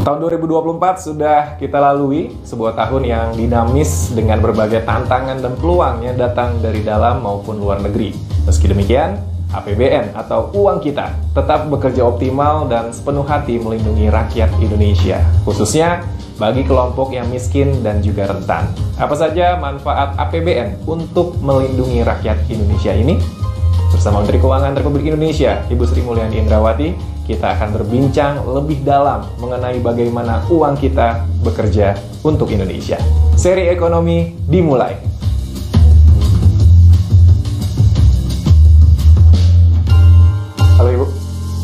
Tahun 2024 sudah kita lalui, sebuah tahun yang dinamis dengan berbagai tantangan dan peluang yang datang dari dalam maupun luar negeri. Meski demikian, APBN atau uang kita tetap bekerja optimal dan sepenuh hati melindungi rakyat Indonesia, khususnya bagi kelompok yang miskin dan juga rentan. Apa saja manfaat APBN untuk melindungi rakyat Indonesia ini? Bersama Menteri Keuangan Republik Indonesia, Ibu Sri Mulyani Indrawati, kita akan berbincang lebih dalam mengenai bagaimana uang kita bekerja untuk Indonesia. Seri ekonomi dimulai. Halo Ibu.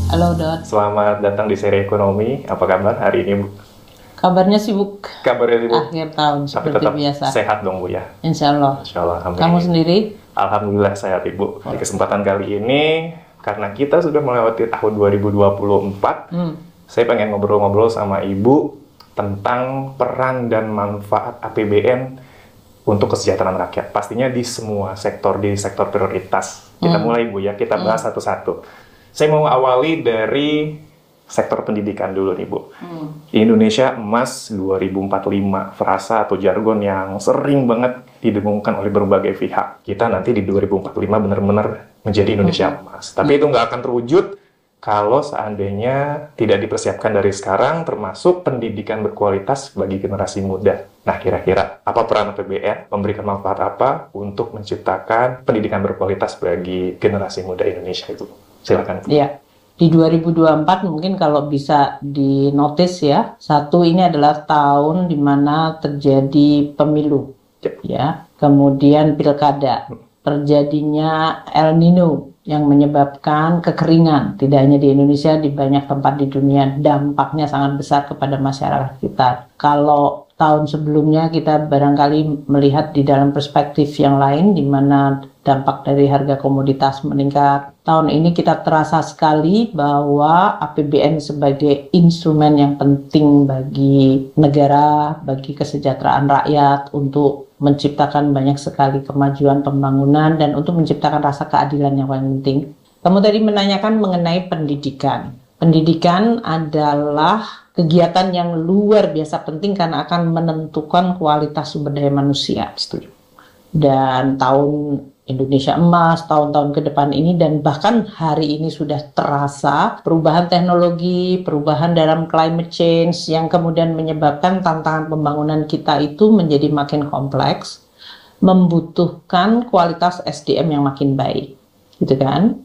Halo Dot. Selamat datang di seri ekonomi. Apa kabar hari ini Bu? Kabarnya sibuk. Kabarnya sibuk. Akhir tahun Tapi seperti tetap biasa. Sehat dong Bu ya? Insya Allah. Insya Allah. Amin. Kamu sendiri? Alhamdulillah sehat Ibu. Di kesempatan kali ini, karena kita sudah melewati tahun 2024, saya pengen ngobrol-ngobrol sama Ibu tentang peran dan manfaat APBN untuk kesejahteraan rakyat. Pastinya di semua sektor, di sektor prioritas. Kita mulai Bu ya, kita bahas satu-satu. Saya mau awali dari sektor pendidikan dulu nih Bu. Indonesia Emas 2045, frasa atau jargon yang sering banget didengungkan oleh berbagai pihak. Kita nanti di 2045 benar-benar menjadi Indonesia Emas. Tapi itu nggak akan terwujud kalau seandainya tidak dipersiapkan dari sekarang, termasuk pendidikan berkualitas bagi generasi muda. Nah, kira-kira apa peran APBN, memberikan manfaat apa untuk menciptakan pendidikan berkualitas bagi generasi muda Indonesia itu? Silakan. Iya. Di 2024 mungkin kalau bisa dinotis ya, satu ini adalah tahun di mana terjadi pemilu, ya, kemudian pilkada, terjadinya El Nino yang menyebabkan kekeringan, tidak hanya di Indonesia, di banyak tempat di dunia, dampaknya sangat besar kepada masyarakat kita. Kalau tahun sebelumnya kita barangkali melihat di dalam perspektif yang lain, di mana dampak dari harga komoditas meningkat. Tahun ini kita terasa sekali bahwa APBN sebagai instrumen yang penting bagi negara, bagi kesejahteraan rakyat, untuk menciptakan banyak sekali kemajuan pembangunan dan untuk menciptakan rasa keadilan yang paling penting. Kamu tadi menanyakan mengenai pendidikan. Pendidikan adalah kegiatan yang luar biasa penting karena akan menentukan kualitas sumber daya manusia. Setuju. Dan tahun Indonesia Emas, tahun-tahun ke depan ini, dan bahkan hari ini sudah terasa perubahan teknologi, perubahan dalam climate change yang kemudian menyebabkan tantangan pembangunan kita itu menjadi makin kompleks, membutuhkan kualitas SDM yang makin baik, gitu kan?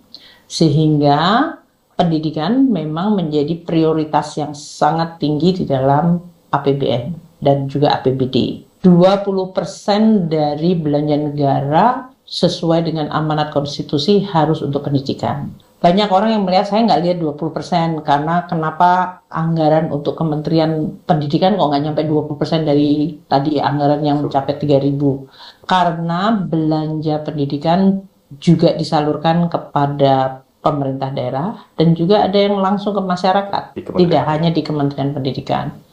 Sehingga pendidikan memang menjadi prioritas yang sangat tinggi di dalam APBN dan juga APBD. 20% dari belanja negara sesuai dengan amanat konstitusi harus untuk pendidikan. Banyak orang yang melihat, saya nggak lihat 20%, karena kenapa anggaran untuk Kementerian Pendidikan kok nggak nyampe 20% dari tadi anggaran yang mencapai 3.000. Karena belanja pendidikan juga disalurkan kepada pemerintah daerah dan juga ada yang langsung ke masyarakat, tidak hanya di Kementerian Pendidikan.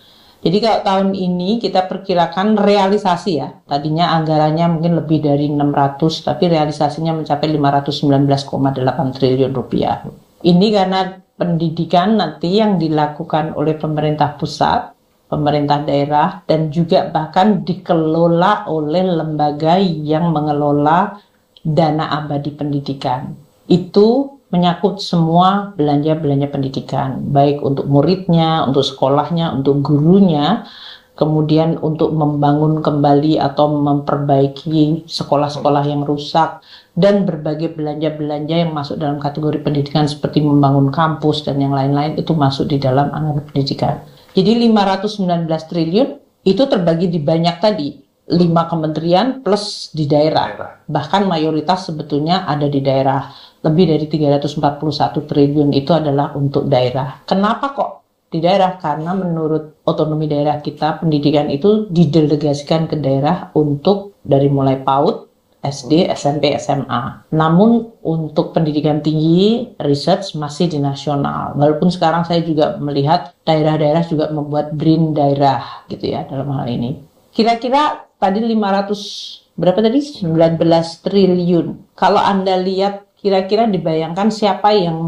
Jadi kalau tahun ini kita perkirakan realisasi ya, tadinya anggarannya mungkin lebih dari 600, tapi realisasinya mencapai 519,8 triliun rupiah. Ini karena pendidikan nanti yang dilakukan oleh pemerintah pusat, pemerintah daerah, dan juga bahkan dikelola oleh lembaga yang mengelola dana abadi pendidikan. Itu menyangkut semua belanja-belanja pendidikan, baik untuk muridnya, untuk sekolahnya, untuk gurunya, kemudian untuk membangun kembali atau memperbaiki sekolah-sekolah yang rusak, dan berbagai belanja-belanja yang masuk dalam kategori pendidikan seperti membangun kampus dan yang lain-lain, itu masuk di dalam anggaran pendidikan. Jadi 519 triliun itu terbagi di banyak tadi, 5 kementerian plus di daerah. Bahkan mayoritas sebetulnya ada di daerah. Lebih dari 341 triliun itu adalah untuk daerah. Kenapa kok di daerah? Karena menurut otonomi daerah kita, pendidikan itu didelegasikan ke daerah untuk dari mulai PAUD, SD, SMP, SMA. Namun untuk pendidikan tinggi, research masih di nasional. Walaupun sekarang saya juga melihat daerah-daerah juga membuat BRIN daerah gitu ya dalam hal ini. Kira-kira tadi 500 berapa tadi? 19 triliun. Kalau Anda lihat kira-kira dibayangkan siapa yang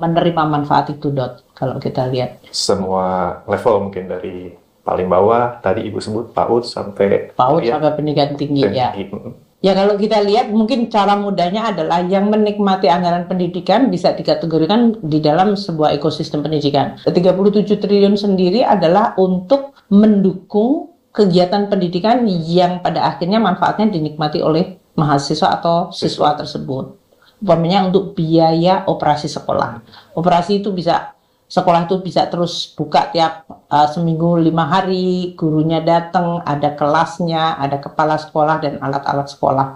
menerima manfaat itu, Dot, kalau kita lihat? Semua level mungkin dari paling bawah, tadi Ibu sebut PAUD sampai sampai pendidikan tinggi, ya. Ya, kalau kita lihat mungkin cara mudahnya adalah yang menikmati anggaran pendidikan bisa dikategorikan di dalam sebuah ekosistem pendidikan. 37 triliun sendiri adalah untuk mendukung kegiatan pendidikan yang pada akhirnya manfaatnya dinikmati oleh mahasiswa atau siswa tersebut. Umpamanya untuk biaya operasi sekolah. Operasi itu sekolah itu bisa terus buka tiap seminggu 5 hari, gurunya datang, ada kelasnya, ada kepala sekolah dan alat-alat sekolah.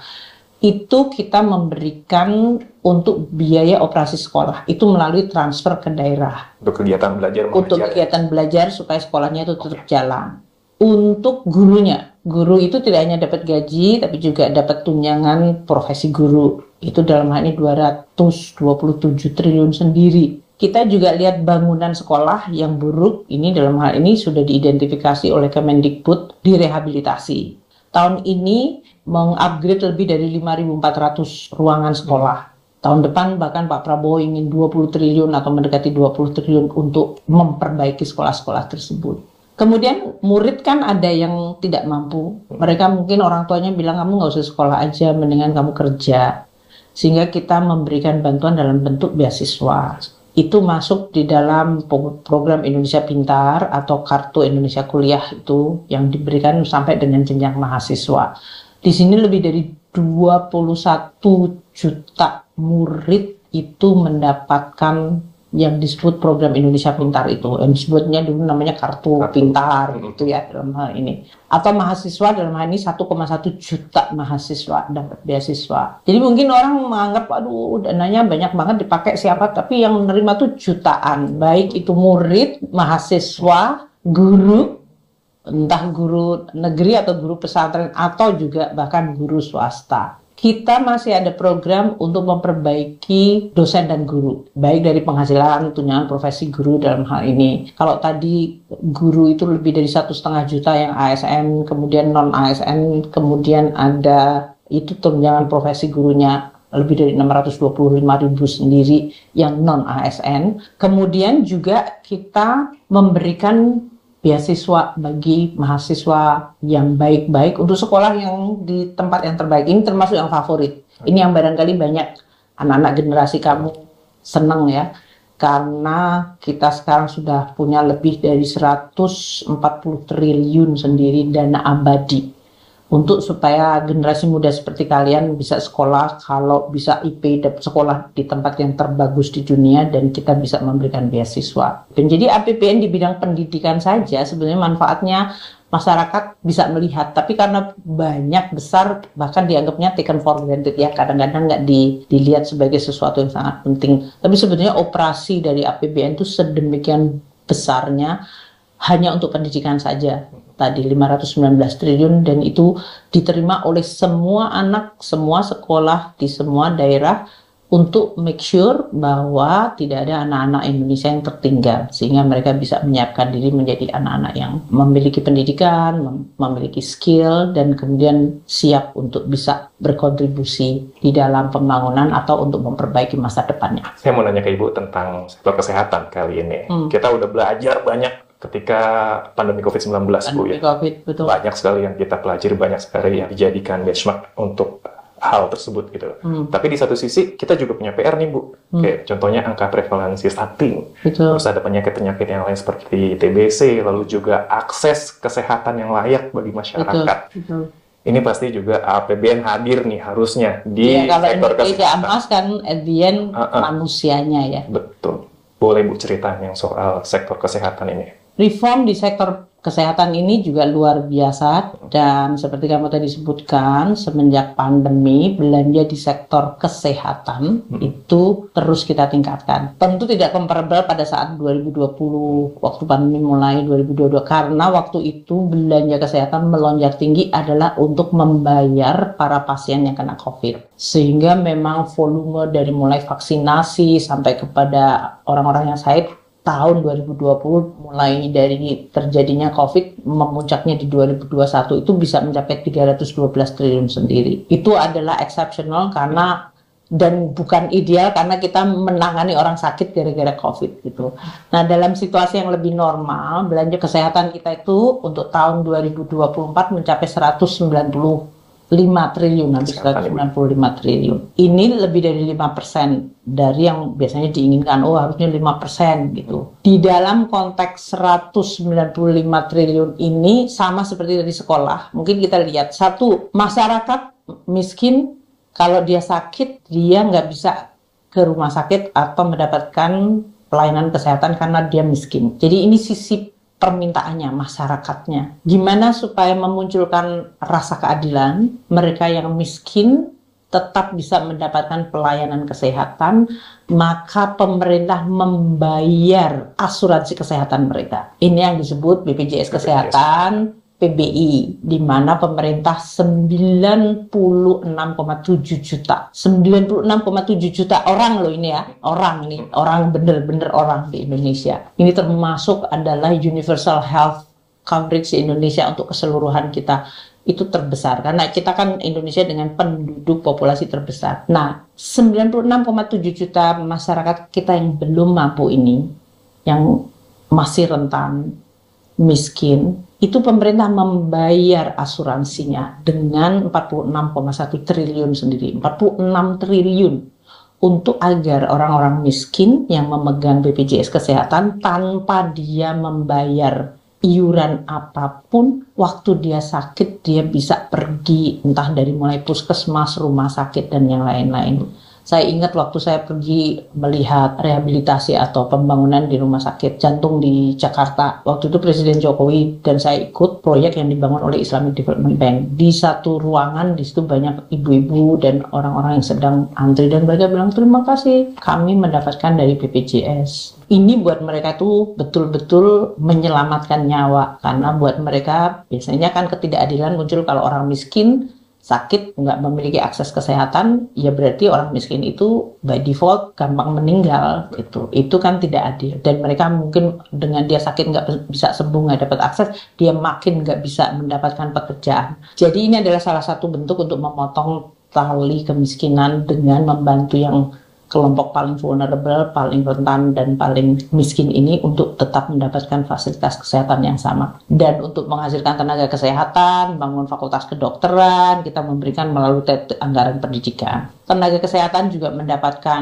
Itu kita memberikan untuk biaya operasi sekolah. Itu melalui transfer ke daerah. Untuk kegiatan belajar mengajar. Untuk kegiatan belajar supaya sekolahnya itu tetap jalan. Untuk gurunya, guru itu tidak hanya dapat gaji, tapi juga dapat tunjangan profesi guru. Itu dalam hal ini 227 triliun sendiri. Kita juga lihat bangunan sekolah yang buruk, ini dalam hal ini sudah diidentifikasi oleh Kemendikbud, direhabilitasi. Tahun ini mengupgrade lebih dari 5.400 ruangan sekolah. Tahun depan bahkan Pak Prabowo ingin 20 triliun atau mendekati 20 triliun untuk memperbaiki sekolah-sekolah tersebut. Kemudian murid kan ada yang tidak mampu. Mereka mungkin orang tuanya bilang kamu nggak usah sekolah aja, mendingan kamu kerja. Sehingga kita memberikan bantuan dalam bentuk beasiswa. Itu masuk di dalam program Indonesia Pintar atau Kartu Indonesia Kuliah itu yang diberikan sampai dengan jenjang mahasiswa. Di sini lebih dari 21 juta murid itu mendapatkan yang disebut program Indonesia Pintar itu. Yang disebutnya dulu namanya Kartu Pintar gitu ya dalam hal ini. Atau mahasiswa dalam hal ini 1,1 juta mahasiswa dapat beasiswa. Jadi mungkin orang menganggap aduh dananya banyak banget dipakai siapa, tapi yang menerima tuh jutaan. Baik itu murid, mahasiswa, guru, entah guru negeri atau guru pesantren atau juga bahkan guru swasta. Kita masih ada program untuk memperbaiki dosen dan guru, baik dari penghasilan, tunjangan profesi guru dalam hal ini. Kalau tadi guru itu lebih dari 1,5 juta yang ASN, kemudian non ASN, kemudian ada itu tunjangan profesi gurunya lebih dari 625.000 sendiri yang non ASN. Kemudian juga kita memberikan beasiswa bagi mahasiswa yang baik-baik untuk sekolah yang di tempat yang terbaik. Ini termasuk yang favorit. Ini yang barangkali banyak anak-anak generasi kamu senang ya. Karena kita sekarang sudah punya lebih dari 140 triliun sendiri dana abadi. Untuk supaya generasi muda seperti kalian bisa sekolah, kalau bisa IP dapat sekolah di tempat yang terbagus di dunia dan kita bisa memberikan beasiswa. Dan jadi APBN di bidang pendidikan saja sebenarnya manfaatnya masyarakat bisa melihat, tapi karena banyak besar bahkan dianggapnya taken for granted ya, kadang-kadang nggak dilihat sebagai sesuatu yang sangat penting. Tapi sebenarnya operasi dari APBN itu sedemikian besarnya hanya untuk pendidikan saja. Tadi 519 triliun dan itu diterima oleh semua anak, semua sekolah di semua daerah untuk make sure bahwa tidak ada anak-anak Indonesia yang tertinggal sehingga mereka bisa menyiapkan diri menjadi anak-anak yang memiliki pendidikan, memiliki skill dan kemudian siap untuk bisa berkontribusi di dalam pembangunan atau untuk memperbaiki masa depannya. Saya mau nanya ke Ibu tentang sektor kesehatan kali ini. Kita udah belajar banyak ketika pandemi COVID-19, Bu ya. Betul. Banyak sekali yang kita pelajari, banyak sekali yang dijadikan benchmark untuk hal tersebut gitu. Tapi di satu sisi kita juga punya PR nih Bu. Kayak contohnya angka prevalensi stunting. Terus ada penyakit-penyakit yang lain seperti TBC, lalu juga akses kesehatan yang layak bagi masyarakat. Betul. Ini pasti juga APBN hadir nih harusnya di kalau sektor kesehatan. Emas kan at the end manusianya ya. Betul. Boleh Bu ceritain yang soal sektor kesehatan ini? Reform di sektor kesehatan ini juga luar biasa dan seperti kamu tadi sebutkan semenjak pandemi belanja di sektor kesehatan itu terus kita tingkatkan. Tentu tidak comparable pada saat 2020 waktu pandemi mulai 2022 karena waktu itu belanja kesehatan melonjak tinggi adalah untuk membayar para pasien yang kena COVID. Sehingga memang volume dari mulai vaksinasi sampai kepada orang-orang yang sakit tahun 2020 mulai dari terjadinya COVID memuncaknya di 2021 itu bisa mencapai 312 triliun sendiri. Itu adalah exceptional karena dan bukan ideal karena kita menangani orang sakit gara-gara COVID gitu. Nah, dalam situasi yang lebih normal, belanja kesehatan kita itu untuk tahun 2024 mencapai 195 triliun, hampir 195 triliun. Ini lebih dari 5% dari yang biasanya diinginkan, harusnya 5% gitu. Di dalam konteks 195 triliun ini sama seperti dari sekolah. Mungkin kita lihat, satu, masyarakat miskin, kalau dia sakit, dia nggak bisa ke rumah sakit atau mendapatkan pelayanan kesehatan karena dia miskin. Jadi ini sisi permintaannya, masyarakatnya. Gimana supaya memunculkan rasa keadilan, mereka yang miskin tetap bisa mendapatkan pelayanan kesehatan, maka pemerintah membayar asuransi kesehatan mereka. Ini yang disebut BPJS Kesehatan, PBI, di mana pemerintah 96,7 juta. 96,7 juta orang loh ini ya. Orang bener-bener orang di Indonesia. Ini termasuk adalah Universal Health Coverage di Indonesia untuk keseluruhan kita. Itu terbesar karena kita kan Indonesia dengan penduduk populasi terbesar. Nah, 96,7 juta masyarakat kita yang belum mampu ini, yang masih rentan, miskin, itu pemerintah membayar asuransinya dengan 46,1 triliun sendiri, 46 triliun untuk agar orang-orang miskin yang memegang BPJS Kesehatan tanpa dia membayar iuran apapun, waktu dia sakit dia bisa pergi entah dari mulai puskesmas, rumah sakit dan yang lain-lain. Saya ingat waktu saya pergi melihat rehabilitasi atau pembangunan di rumah sakit jantung di Jakarta. Waktu itu Presiden Jokowi dan saya ikut proyek yang dibangun oleh Islamic Development Bank. Di satu ruangan, di situ banyak ibu-ibu dan orang-orang yang sedang antri. Dan mereka bilang, terima kasih, kami mendapatkan dari BPJS. Ini buat mereka itu betul-betul menyelamatkan nyawa. Karena buat mereka biasanya kan ketidakadilan muncul kalau orang miskin sakit, nggak memiliki akses kesehatan, ya berarti orang miskin itu by default gampang meninggal gitu. Itu kan tidak adil. Dan mereka mungkin dengan dia sakit nggak bisa sembuh, nggak dapat akses, dia makin nggak bisa mendapatkan pekerjaan. Jadi ini adalah salah satu bentuk untuk memotong tali kemiskinan dengan membantu yang kelompok paling vulnerable, paling rentan, dan paling miskin ini untuk tetap mendapatkan fasilitas kesehatan yang sama. Dan untuk menghasilkan tenaga kesehatan, bangun fakultas kedokteran, kita memberikan melalui anggaran pendidikan. Tenaga kesehatan juga mendapatkan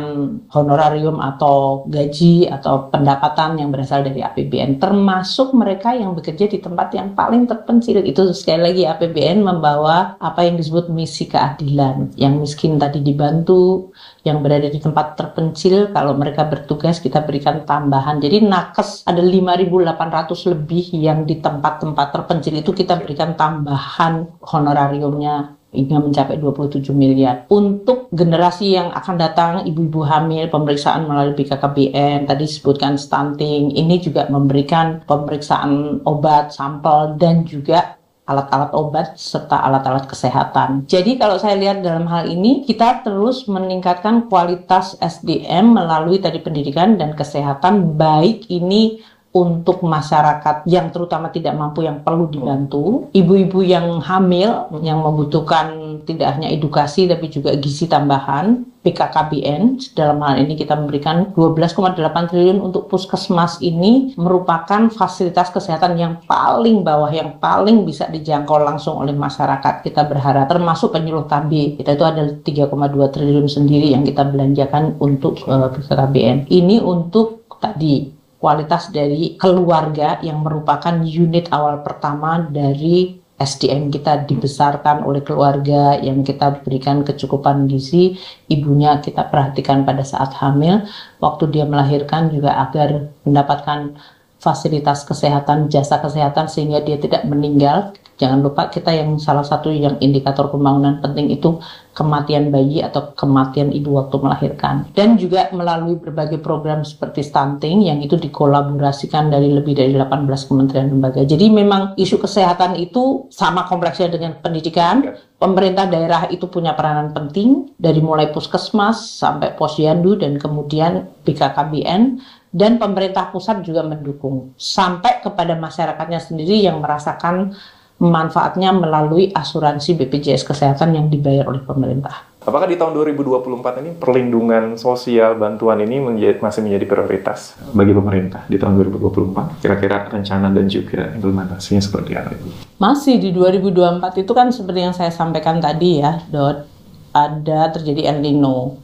honorarium atau gaji atau pendapatan yang berasal dari APBN, termasuk mereka yang bekerja di tempat yang paling terpencil. Itu sekali lagi APBN membawa apa yang disebut misi keadilan. Yang miskin tadi dibantu, yang berada di tempat terpencil, kalau mereka bertugas kita berikan tambahan. Jadi nakes ada 5.800 lebih yang di tempat-tempat terpencil itu kita berikan tambahan honorariumnya hingga mencapai 27 miliar. Untuk generasi yang akan datang, ibu-ibu hamil, pemeriksaan melalui BKKBN, tadi disebutkan stunting, ini juga memberikan pemeriksaan obat, sampel, dan juga alat-alat obat serta alat-alat kesehatan. Jadi kalau saya lihat dalam hal ini, kita terus meningkatkan kualitas SDM melalui tadi pendidikan dan kesehatan, baik ini untuk masyarakat yang terutama tidak mampu yang perlu dibantu, ibu-ibu yang hamil yang membutuhkan tidak hanya edukasi tapi juga gizi tambahan, BKKBN. Dalam hal ini kita memberikan 12,8 triliun untuk puskesmas. Ini merupakan fasilitas kesehatan yang paling bawah, yang paling bisa dijangkau langsung oleh masyarakat. Kita berharap termasuk penyuluh KB, kita itu ada 3,2 triliun sendiri yang kita belanjakan untuk BKKBN. Ini untuk tadi kualitas dari keluarga yang merupakan unit awal pertama dari SDM kita, dibesarkan oleh keluarga yang kita berikan kecukupan gizi, ibunya kita perhatikan pada saat hamil, waktu dia melahirkan juga agar mendapatkan fasilitas kesehatan, jasa kesehatan sehingga dia tidak meninggal. Jangan lupa kita yang salah satu yang indikator pembangunan penting itu kematian bayi atau kematian ibu waktu melahirkan. Dan juga melalui berbagai program seperti stunting yang itu dikolaborasikan dari lebih dari 18 kementerian lembaga. Jadi memang isu kesehatan itu sama kompleksnya dengan pendidikan. Pemerintah daerah itu punya peranan penting dari mulai puskesmas sampai posyandu dan kemudian BKKBN. Dan pemerintah pusat juga mendukung sampai kepada masyarakatnya sendiri yang merasakan manfaatnya melalui asuransi BPJS Kesehatan yang dibayar oleh pemerintah. Apakah di tahun 2024 ini perlindungan sosial bantuan ini masih menjadi prioritas bagi pemerintah di tahun 2024? Kira-kira rencana dan juga implementasinya seperti apa? Masih di 2024 itu kan seperti yang saya sampaikan tadi ya, Dot, ada terjadi El Nino.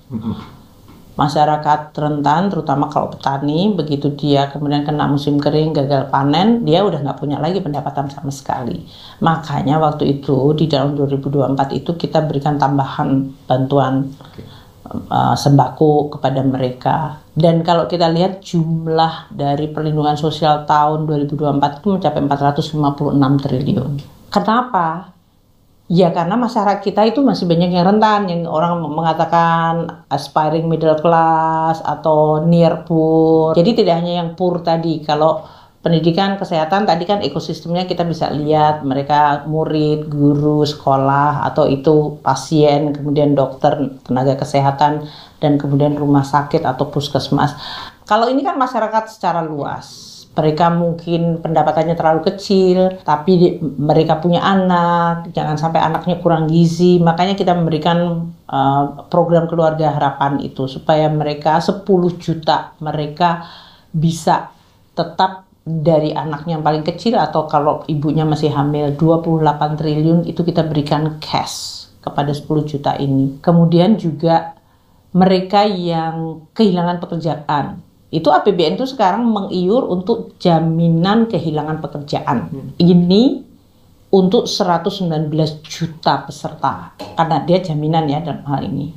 Masyarakat rentan, terutama kalau petani, begitu dia kemudian kena musim kering, gagal panen, dia udah nggak punya lagi pendapatan sama sekali. Makanya waktu itu, di tahun 2024 itu kita berikan tambahan bantuan sembako kepada mereka. Dan kalau kita lihat jumlah dari perlindungan sosial tahun 2024 itu mencapai 456 triliun. Kenapa? Ya karena masyarakat kita itu masih banyak yang rentan, yang orang mengatakan aspiring middle class atau near poor. Jadi tidak hanya yang poor tadi, kalau pendidikan, kesehatan tadi kan ekosistemnya kita bisa lihat, mereka murid, guru, sekolah, atau itu pasien, kemudian dokter, tenaga kesehatan, dan kemudian rumah sakit atau puskesmas. Kalau ini kan masyarakat secara luas. Mereka mungkin pendapatannya terlalu kecil, tapi mereka punya anak, jangan sampai anaknya kurang gizi. Makanya kita memberikan program keluarga harapan itu, supaya mereka 10 juta mereka bisa tetap dari anaknya yang paling kecil, atau kalau ibunya masih hamil 28 triliun itu kita berikan cash kepada 10 juta ini. Kemudian juga mereka yang kehilangan pekerjaan. Itu APBN itu sekarang mengiur untuk jaminan kehilangan pekerjaan. Ini untuk 119 juta peserta. Karena dia jaminan ya dalam hal ini.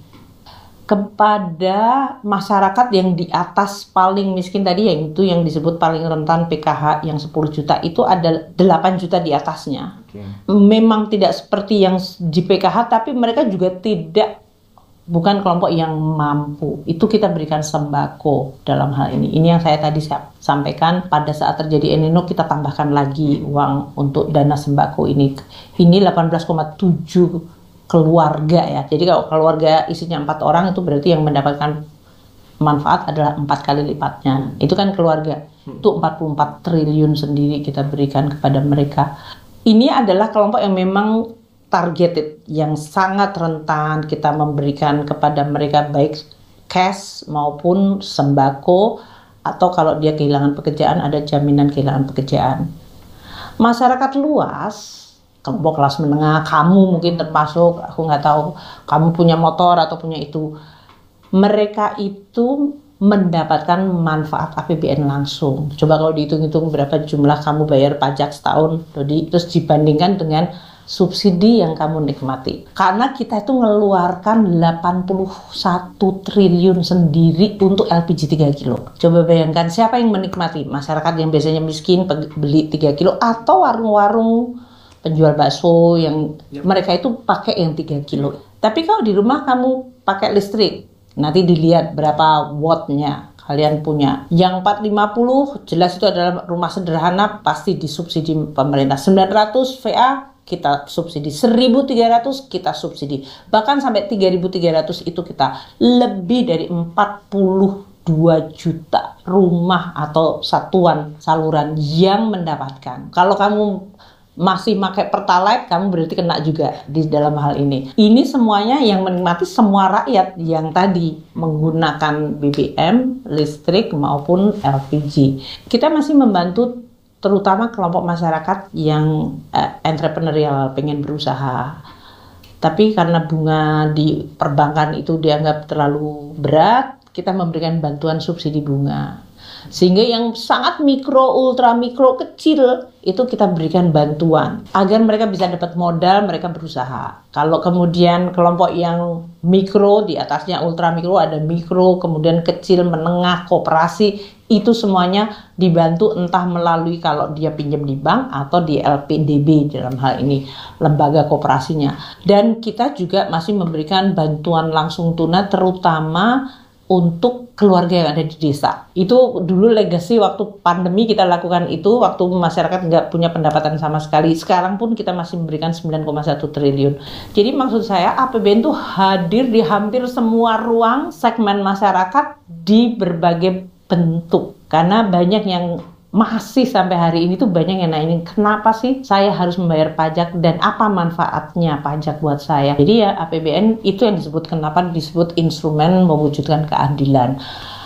Kepada masyarakat yang di atas paling miskin tadi, yaitu yang disebut paling rentan PKH yang 10 juta, itu ada 8 juta di atasnya. Memang tidak seperti yang di PKH, tapi mereka juga bukan kelompok yang mampu. Itu kita berikan sembako dalam hal ini. Ini yang saya tadi sampaikan, pada saat terjadi El Nino kita tambahkan lagi uang untuk dana sembako ini. Ini 18,7 keluarga ya. Jadi kalau keluarga isinya 4 orang itu berarti yang mendapatkan manfaat adalah 4 kali lipatnya. Itu kan keluarga. Itu 44 triliun sendiri kita berikan kepada mereka. Ini adalah kelompok yang memang targeted, yang sangat rentan. Kita memberikan kepada mereka baik cash maupun sembako, atau kalau dia kehilangan pekerjaan ada jaminan kehilangan pekerjaan. Masyarakat luas, kelompok kelas menengah, kamu mungkin termasuk, aku nggak tahu kamu punya motor atau punya itu, mereka itu mendapatkan manfaat APBN langsung. Coba kalau dihitung-hitung berapa jumlah kamu bayar pajak setahun, terus dibandingkan dengan subsidi yang kamu nikmati. Karena kita itu mengeluarkan 81 triliun sendiri untuk LPG 3 kilo. Coba bayangkan siapa yang menikmati? Masyarakat yang biasanya miskin beli 3 kilo, atau warung-warung penjual bakso yang mereka itu pakai yang 3 kilo. Tapi kalau di rumah kamu pakai listrik, nanti dilihat berapa wattnya kalian punya. Yang 450 jelas itu adalah rumah sederhana, pasti disubsidi pemerintah. 900 VA kita subsidi, 1.300 kita subsidi, bahkan sampai 3.300 itu kita lebih dari 42 juta rumah atau satuan saluran yang mendapatkan. Kalau kamu masih pakai Pertalite, kamu berarti kena juga di dalam hal ini. Ini semuanya yang menikmati semua rakyat yang tadi menggunakan BBM, listrik maupun LPG. Kita masih membantu terutama kelompok masyarakat yang entrepreneurial, pengen berusaha. Tapi karena bunga di perbankan itu dianggap terlalu berat, kita memberikan bantuan subsidi bunga. Sehingga yang sangat mikro, ultra mikro, kecil, itu kita berikan bantuan. Agar mereka bisa dapat modal, mereka berusaha. Kalau kemudian kelompok yang mikro, di atasnya ultra mikro, ada mikro, kemudian kecil, menengah, koperasi, itu semuanya dibantu entah melalui kalau dia pinjam di bank atau di LPDB dalam hal ini, lembaga koperasinya. Dan kita juga masih memberikan bantuan langsung tunai terutama untuk keluarga yang ada di desa. Itu dulu legacy waktu pandemi kita lakukan itu, waktu masyarakat nggak punya pendapatan sama sekali. Sekarang pun kita masih memberikan 9,1 triliun. Jadi maksud saya APBN itu hadir di hampir semua ruang segmen masyarakat di berbagai bentuk. Karena banyak yang masih sampai hari ini tuh banyak yang nanyain, kenapa sih saya harus membayar pajak dan apa manfaatnya pajak buat saya. Jadi ya APBN itu yang kenapa disebut instrumen mewujudkan keadilan.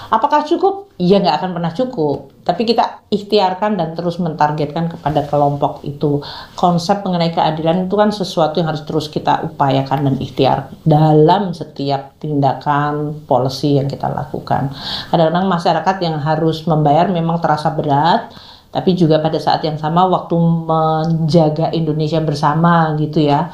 Apakah cukup? Ya nggak akan pernah cukup. Tapi kita ikhtiarkan dan terus mentargetkan kepada kelompok itu. Konsep mengenai keadilan itu kan sesuatu yang harus terus kita upayakan dan ikhtiar dalam setiap tindakan policy yang kita lakukan. Kadang-kadang masyarakat yang harus membayar memang terasa berat, tapi juga pada saat yang sama waktu menjaga Indonesia bersama gitu ya.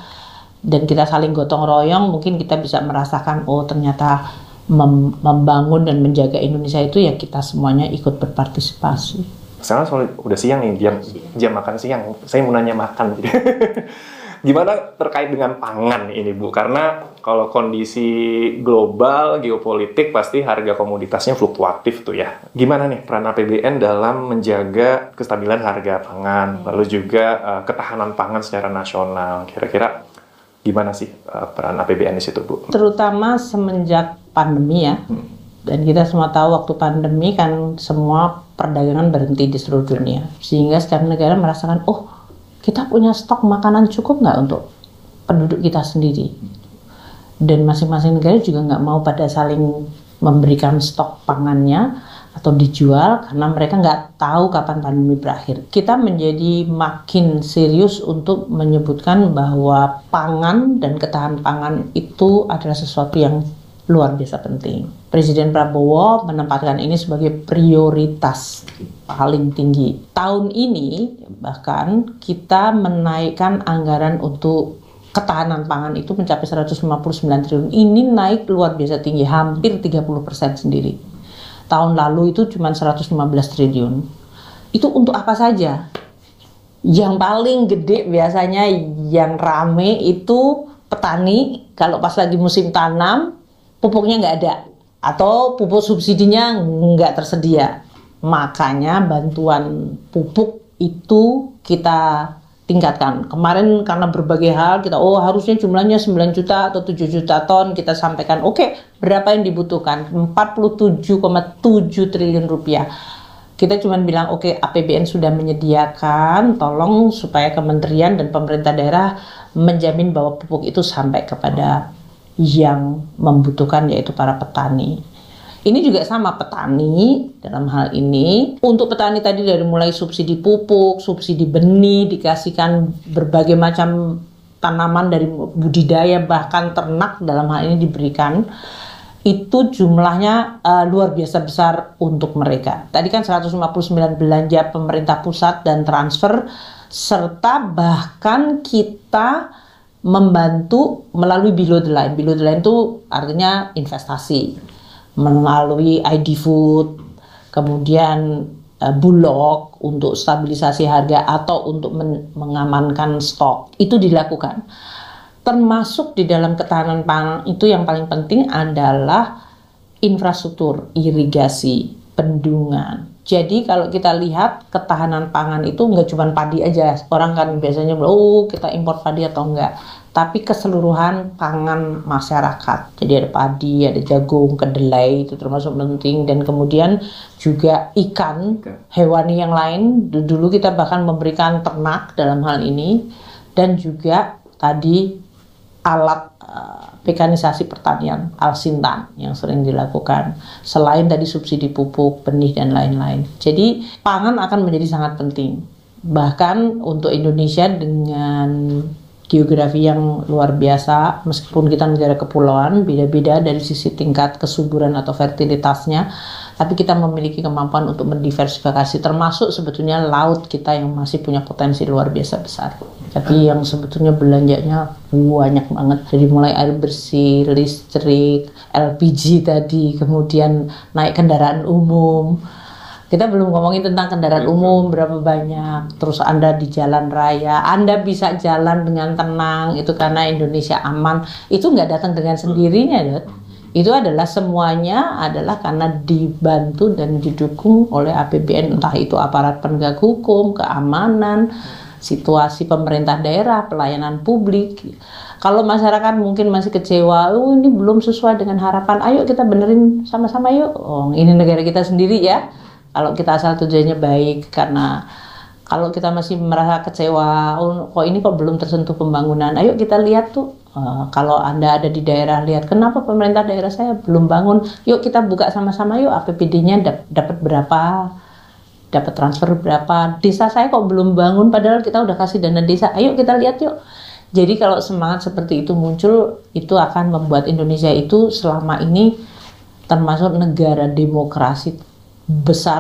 Dan kita saling gotong royong, mungkin kita bisa merasakan, oh ternyata membangun dan menjaga Indonesia itu ya kita semuanya ikut berpartisipasi. Sekarang soal udah siang nih, jam makan siang. Saya mau nanya makan. Gimana terkait dengan pangan ini Bu? Karena kalau kondisi global, geopolitik pasti harga komoditasnya fluktuatif tuh ya. Gimana nih peran APBN dalam menjaga kestabilan harga pangan, lalu juga ketahanan pangan secara nasional? Kira-kira gimana sih peran APBN di situ Bu? Terutama semenjak pandemi ya, dan kita semua tahu waktu pandemi kan semua perdagangan berhenti di seluruh dunia, sehingga setiap negara merasakan, oh kita punya stok makanan cukup nggak untuk penduduk kita sendiri, dan masing-masing negara juga nggak mau pada saling memberikan stok pangannya atau dijual karena mereka nggak tahu kapan pandemi berakhir. Kita menjadi makin serius untuk menyebutkan bahwa pangan dan ketahanan pangan itu adalah sesuatu yang luar biasa penting. Presiden Prabowo menempatkan ini sebagai prioritas paling tinggi. Tahun ini bahkan kita menaikkan anggaran untuk ketahanan pangan itu mencapai 159 triliun. Ini naik luar biasa tinggi, hampir 30% sendiri. Tahun lalu itu cuma 115 triliun. Itu untuk apa saja? Yang paling gede biasanya yang rame itu petani, kalau pas lagi musim tanam, pupuknya nggak ada, atau pupuk subsidinya nggak tersedia. Makanya bantuan pupuk itu kita tingkatkan. Kemarin karena berbagai hal, kita harusnya jumlahnya 9 juta atau 7 juta ton, kita sampaikan, oke, berapa yang dibutuhkan? 47,7 triliun rupiah. Kita cuma bilang, oke, APBN sudah menyediakan, tolong supaya kementerian dan pemerintah daerah menjamin bahwa pupuk itu sampai kepada yang membutuhkan, yaitu para petani. Ini juga sama petani dalam hal ini. Untuk petani tadi dari mulai subsidi pupuk, subsidi benih, dikasihkan berbagai macam tanaman dari budidaya, bahkan ternak dalam hal ini diberikan. Itu jumlahnya luar biasa besar untuk mereka. Tadi kan 159 belanja pemerintah pusat dan transfer, serta bahkan kita membantu melalui below the line. Below the line itu artinya investasi melalui ID Food, kemudian Bulog untuk stabilisasi harga atau untuk mengamankan stok. Itu dilakukan. Termasuk di dalam ketahanan pangan itu yang paling penting adalah infrastruktur, irigasi, bendungan. Jadi kalau kita lihat ketahanan pangan itu nggak cuma padi aja. Orang kan biasanya bilang, oh kita impor padi atau enggak. Tapi keseluruhan pangan masyarakat. Jadi ada padi, ada jagung, kedelai, itu termasuk penting. Dan kemudian juga ikan, hewani yang lain. Dulu kita bahkan memberikan ternak dalam hal ini. Dan juga tadi alat mekanisasi pertanian, Al-Sintan yang sering dilakukan. Selain tadi subsidi pupuk, benih, dan lain-lain. Jadi pangan akan menjadi sangat penting. Bahkan untuk Indonesia dengan geografi yang luar biasa, meskipun kita negara kepulauan, beda-beda dari sisi tingkat kesuburan atau fertilitasnya, tapi kita memiliki kemampuan untuk mendiversifikasi, termasuk sebetulnya laut kita yang masih punya potensi luar biasa besar. Tapi yang sebetulnya belanjanya banyak banget, dari mulai air bersih, listrik, LPG tadi, kemudian naik kendaraan umum. Kita belum ngomongin tentang kendaraan umum berapa banyak. Terus Anda di jalan raya, Anda bisa jalan dengan tenang, itu karena Indonesia aman. Itu nggak datang dengan sendirinya, Dut. Itu adalah semuanya adalah karena dibantu dan didukung oleh APBN, entah itu aparat penegak hukum, keamanan, situasi pemerintah daerah, pelayanan publik. Kalau masyarakat mungkin masih kecewa, oh ini belum sesuai dengan harapan, ayo kita benerin sama-sama yuk. Oh, ini negara kita sendiri ya. Kalau kita asal tujuannya baik, karena kalau kita masih merasa kecewa, oh, kok ini kok belum tersentuh pembangunan, ayo kita lihat tuh, kalau Anda ada di daerah, lihat kenapa pemerintah daerah saya belum bangun, yuk kita buka sama-sama yuk, APBD-nya dapat berapa, dapat transfer berapa, desa saya kok belum bangun padahal kita udah kasih dana desa, ayo kita lihat yuk. Jadi kalau semangat seperti itu muncul, itu akan membuat Indonesia itu selama ini termasuk negara demokrasi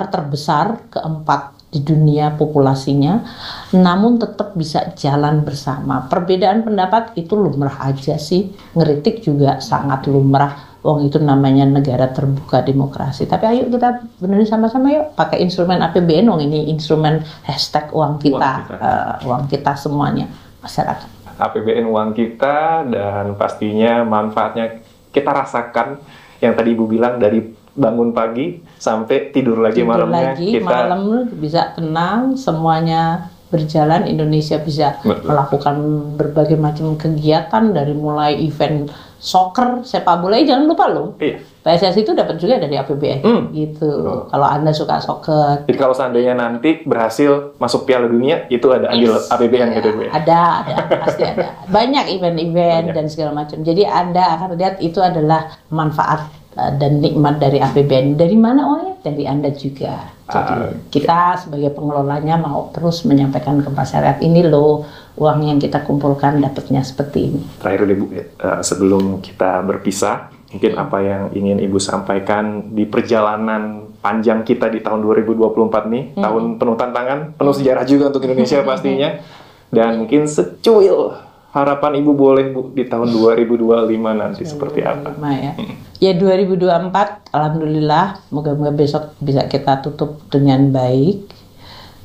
terbesar keempat di dunia populasinya, namun tetap bisa jalan bersama. Perbedaan pendapat itu lumrah aja sih, ngeritik juga sangat lumrah. Wong itu namanya negara terbuka demokrasi. Tapi ayo kita benerin sama-sama yuk, pakai instrumen APBN, wong ini instrumen hashtag uang kita, uang kita semuanya masyarakat. APBN uang kita, dan pastinya manfaatnya kita rasakan. Yang tadi Ibu bilang, dari bangun pagi sampai tidur lagi malamnya, malam bisa tenang, semuanya berjalan, Indonesia bisa melakukan berbagai macam kegiatan, dari mulai event soccer, sepak bola, jangan lupa loh. PSSI itu dapat juga dari APBN gitu. Kalau Anda suka soccer. Jadi kalau seandainya nanti berhasil masuk Piala Dunia, itu ada andil APBN gitu Bu. Ada, pasti ada. Banyak event-event dan segala macam. Jadi Anda akan lihat itu adalah manfaat dan nikmat dari APBN. Dari mana uangnya? Dari Anda juga. Jadi kita sebagai pengelolanya mau terus menyampaikan ke masyarakat, ini loh uang yang kita kumpulkan dapatnya seperti ini. Terakhir Ibu, sebelum kita berpisah, mungkin apa yang ingin Ibu sampaikan di perjalanan panjang kita di tahun 2024 nih, tahun penuh tantangan, penuh sejarah juga untuk Indonesia pastinya, dan mungkin secuil harapan Ibu boleh Bu di tahun 2025 nanti seperti apa? Ya 2024, alhamdulillah, moga-moga besok bisa kita tutup dengan baik.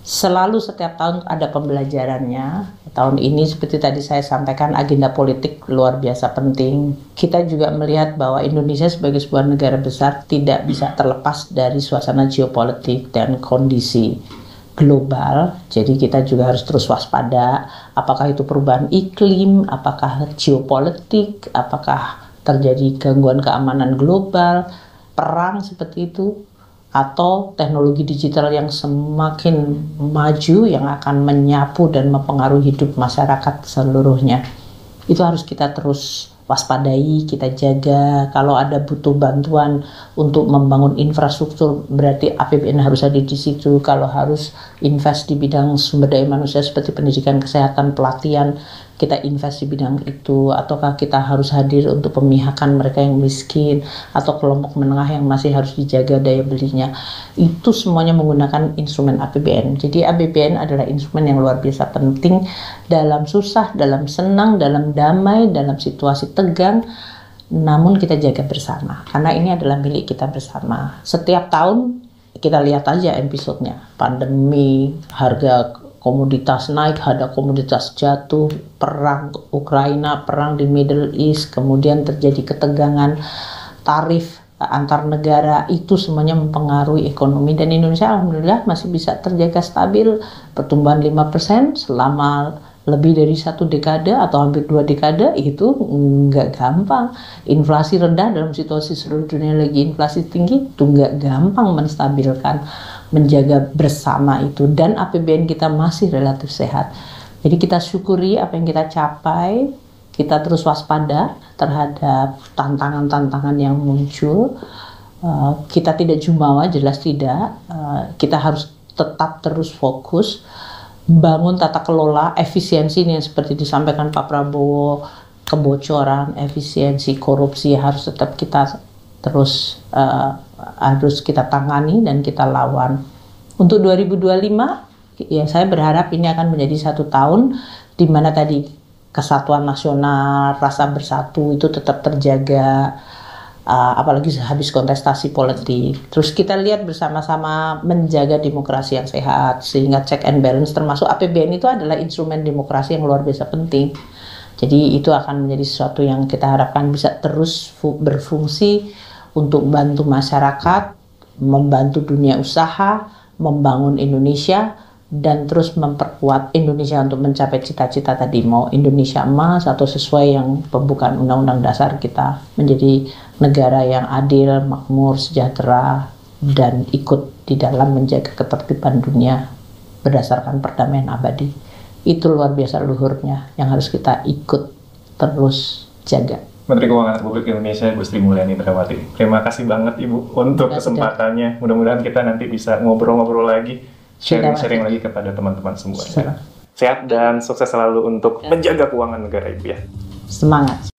Selalu setiap tahun ada pembelajarannya. Tahun ini seperti tadi saya sampaikan, agenda politik luar biasa penting. Kita juga melihat bahwa Indonesia sebagai sebuah negara besar tidak bisa terlepas dari suasana geopolitik dan kondisi global. Jadi kita juga harus terus waspada, apakah itu perubahan iklim, apakah geopolitik, apakah terjadi gangguan keamanan global, perang seperti itu, atau teknologi digital yang semakin maju yang akan menyapu dan mempengaruhi hidup masyarakat seluruhnya. Itu harus kita terus waspadai, kita jaga. Kalau ada butuh bantuan untuk membangun infrastruktur, berarti APBN harus ada di situ. Kalau harus invest di bidang sumber daya manusia seperti pendidikan, kesehatan, pelatihan, kita invest di bidang itu. Ataukah kita harus hadir untuk pemihakan mereka yang miskin atau kelompok menengah yang masih harus dijaga daya belinya. Itu semuanya menggunakan instrumen APBN. Jadi APBN adalah instrumen yang luar biasa penting dalam susah, dalam senang, dalam damai, dalam situasi tegang, namun kita jaga bersama karena ini adalah milik kita bersama. Setiap tahun kita lihat aja episodenya, pandemi, harga komoditas naik, harga komoditas jatuh, perang Ukraina, perang di Middle East, kemudian terjadi ketegangan tarif antar negara, itu semuanya mempengaruhi ekonomi, dan Indonesia alhamdulillah masih bisa terjaga stabil, pertumbuhan 5% selama lebih dari 1 dekade atau hampir 2 dekade. Itu nggak gampang. Inflasi rendah dalam situasi seluruh dunia lagi inflasi tinggi, itu nggak gampang menstabilkan, menjaga bersama itu. Dan APBN kita masih relatif sehat. Jadi kita syukuri apa yang kita capai, kita terus waspada terhadap tantangan-tantangan yang muncul. Kita tidak jumawa, jelas tidak. Kita harus tetap terus fokus bangun tata kelola, efisiensi yang seperti disampaikan Pak Prabowo, kebocoran, efisiensi, korupsi harus tetap kita terus harus kita tangani dan kita lawan. Untuk 2025, ya saya berharap ini akan menjadi 1 tahun di mana tadi kesatuan nasional, rasa bersatu itu tetap terjaga. Apalagi habis kontestasi politik. Terus kita lihat bersama-sama menjaga demokrasi yang sehat, sehingga check and balance, termasuk APBN itu adalah instrumen demokrasi yang luar biasa penting. Jadi itu akan menjadi sesuatu yang kita harapkan bisa terus berfungsi untuk membantu masyarakat, membantu dunia usaha, membangun Indonesia, dan terus memperkuat Indonesia untuk mencapai cita-cita tadi, mau Indonesia emas atau sesuai yang pembukaan Undang-Undang Dasar kita menjadi negara yang adil, makmur, sejahtera, dan ikut di dalam menjaga ketertiban dunia berdasarkan perdamaian abadi. Itu luar biasa luhurnya yang harus kita ikut terus jaga. Menteri Keuangan Republik Indonesia Ibu Sri Mulyani Indrawati. Terima kasih banget Ibu untuk kesempatannya. Mudah-mudahan kita nanti bisa ngobrol-ngobrol lagi, sharing-sharing lagi kepada teman-teman semua. Sehat dan sukses selalu untuk menjaga keuangan negara Ibu ya. Semangat.